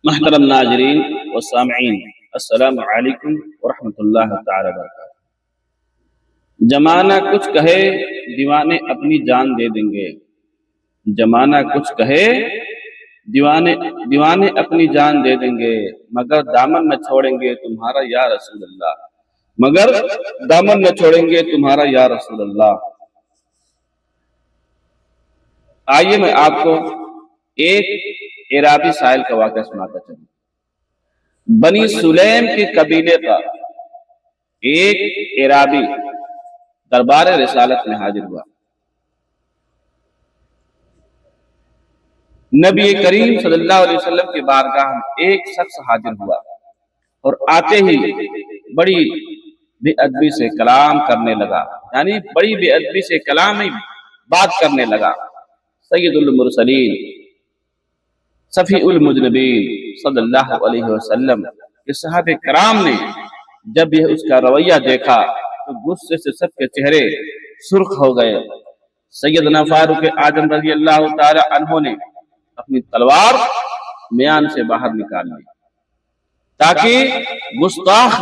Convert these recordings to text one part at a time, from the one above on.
محترم ناظرین و سامعین، السلام علیکم ورحمۃ اللہ تعالی وبرکاتہ۔ زمانہ کچھ کہے دیوانے اپنی جان دے دیں گے، زمانہ کچھ کہے دیوانے اپنی جان دے دیں گے، مگر دامن نہ چھوڑیں گے تمہارا یا رسول اللہ، مگر دامن نہ چھوڑیں گے تمہارا یا رسول اللہ۔ آئیے میں آپ کو ایک عرابی سائل کا واقعہ سناتا چلوں۔ بنی سلیم کے قبیلے کا ایک عرابی دربار رسالت میں حاضر ہوا۔ نبی کریم صلی اللہ علیہ وسلم کے بارگاہ میں ایک شخص حاضر ہوا اور آتے ہی بڑی بے ادبی سے کلام کرنے لگا، یعنی بڑی بے ادبی سے کلام ہی بات کرنے لگا۔ سید المرسلین صفی المذنبین صلی اللہ علیہ وسلم کے صحابہ کرام نے جب یہ اس کا رویہ دیکھا تو غصے سے سب کے چہرے سرخ ہو گئے۔ سیدنا فاروق اعظم رضی اللہ تعالی عنہ نے اپنی تلوار میان سے باہر نکال لی تاکہ گستاخ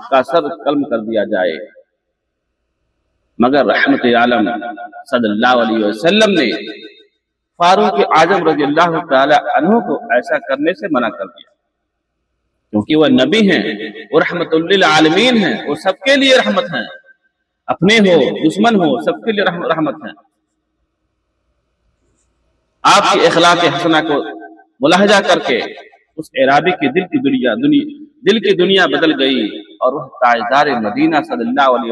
کا سر قلم کر دیا جائے، مگر رحمت عالم صلی اللہ علیہ وسلم نے فاروق اعظم رضی اللہ تعالی عنہ کو ایسا کرنے سے منع کر دیا، کیونکہ وہ نبی ہیں، وہ رحمت للعالمین ہیں، وہ سب کے لیے رحمت ہیں، اپنے ہو دشمن ہو سب کے لیے رحمت ہیں۔ آپ کی اخلاق حسنہ کو ملاحظہ کر کے اس عرابی کے دل کی دنیا بدل گئی اور وہ تاجدار مدینہ صلی اللہ علیہ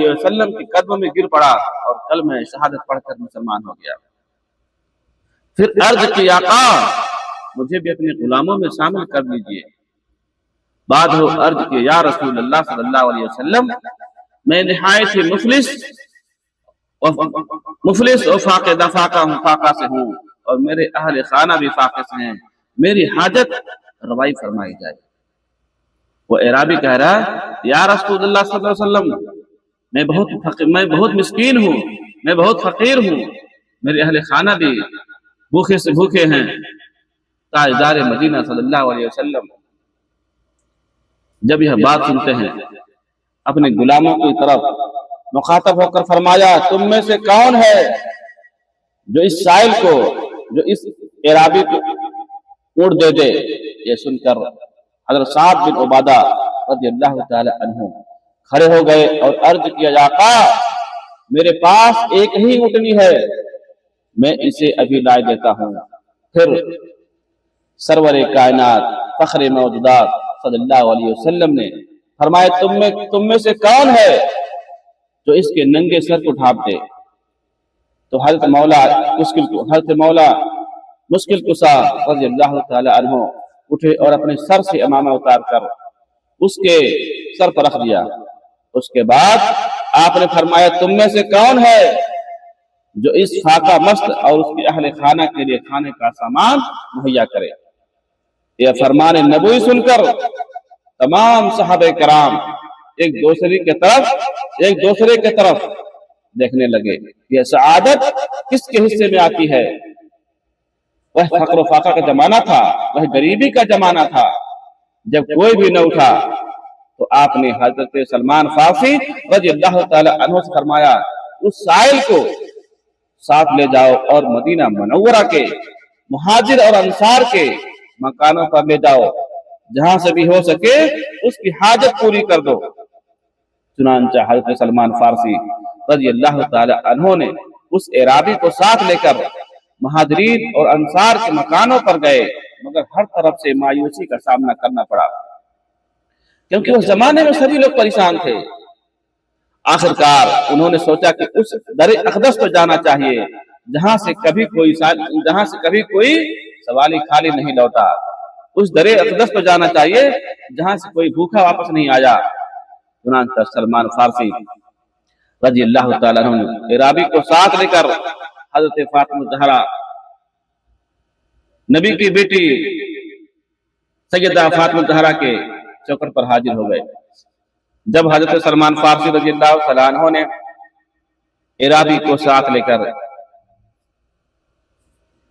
وسلم کے قدموں میں گر پڑا اور کلمہ شہادت پڑھ کر مسلمان ہو گیا۔ پھر عرض کی آقا مجھے بھی اپنے غلاموں میں شامل کر لیجئے۔ بعد وہ عرض کی یا رسول اللہ صلی اللہ علیہ وسلم، میں نہایت ہی مفلس اور فاقہ سے ہوں اور میرے اہل خانہ بھی فاقے سے ہیں، میری حاجت روائی فرمائی جائے۔ وہ عرابی کہہ رہا یا رسول اللہ صلی اللہ علیہ وسلم، میں بہت مسکین ہوں، میں بہت فقیر ہوں، میرے اہل خانہ بھی بھوکے سے بھوکے ہیں۔ تاجدار مدینہ صلی اللہ علیہ وسلم جب یہ بات سنتے ہیں اپنے غلاموں کی طرف مخاطب ہو کر فرمایا تم میں سے کون ہے جو اس سائل کو، جو اس عرابی کو اونٹ دے دے۔ یہ سن کر حضرت سعد بن عبادہ رضی اللہ تعالی عنہ کھڑے ہو گئے اور عرض کیا یا آقا میرے پاس ایک ہی اونٹنی ہے، میں اسے ابھی لائے دیتا ہوں۔ پھر سرور کائنات فخر موجودات صلی اللہ علیہ وسلم نے فرمایا تم میں سے کون ہے جو اس کے ننگے سر کو ڈھانپ دے؟ تو حضرت مولا مشکل کشا رضی اللہ تعالی عنہ اٹھے اور اپنے سر سے امامہ اتار کر اس کے سر پر رکھ دیا۔ اس کے بعد آپ نے فرمایا تم میں سے کون ہے جو اس فاقہ مست اور اس کے اہل خانہ کے لیے کھانے کا سامان مہیا کرے؟ یہ فرمان نبوی سن کر تمام صحابہ کرام ایک دوسرے کے طرف دیکھنے لگے۔ یہ سعادت کس کے حصے میں آتی ہے؟ وہ فقر و فاقہ کا زمانہ تھا، وہ غریبی کا زمانہ تھا۔ جب کوئی بھی نہ اٹھا تو آپ نے حضرت سلمان فارسی رضی اللہ تعالی عنہ سے فرمایا اس سائل کو ساتھ لے جاؤ اور مدینہ منورہ کے مہاجر اور انصار کے مکانوں پر لے جاؤ، جہاں سے بھی ہو سکے اس کی حاجت پوری کر دو۔ چنانچہ حضرت سلمان فارسی رضی اللہ تعالی عنہ نے اس عرابی کو ساتھ لے کر مہاجرین اور انصار کے مکانوں پر گئے، مگر ہر طرف سے مایوسی کا سامنا کرنا پڑا، کیونکہ اس زمانے میں سبھی لوگ پریشان تھے۔ آخرکار انہوں نے سوچا کہ اس در اقدس پہ جانا چاہیے جہاں سے کبھی کوئی سوالی خالی نہیں لوٹا، اس در اقدس پہ جانا چاہیے جہاں سے کوئی بھوکا واپس نہیں آیا۔ چنانچہ سلمان فارسی رضی اللہ تعالیٰ عنہ عرابی کو ساتھ لے کر حضرت فاطمہ زہرا نبی کی بیٹی سیدہ فاطمہ زہرا کے چوکر پر حاضر ہو گئے۔ جب حضرت سلمان فارسی رضی اللہ تعالیٰ عنہ نے عرابی کو ساتھ لے کر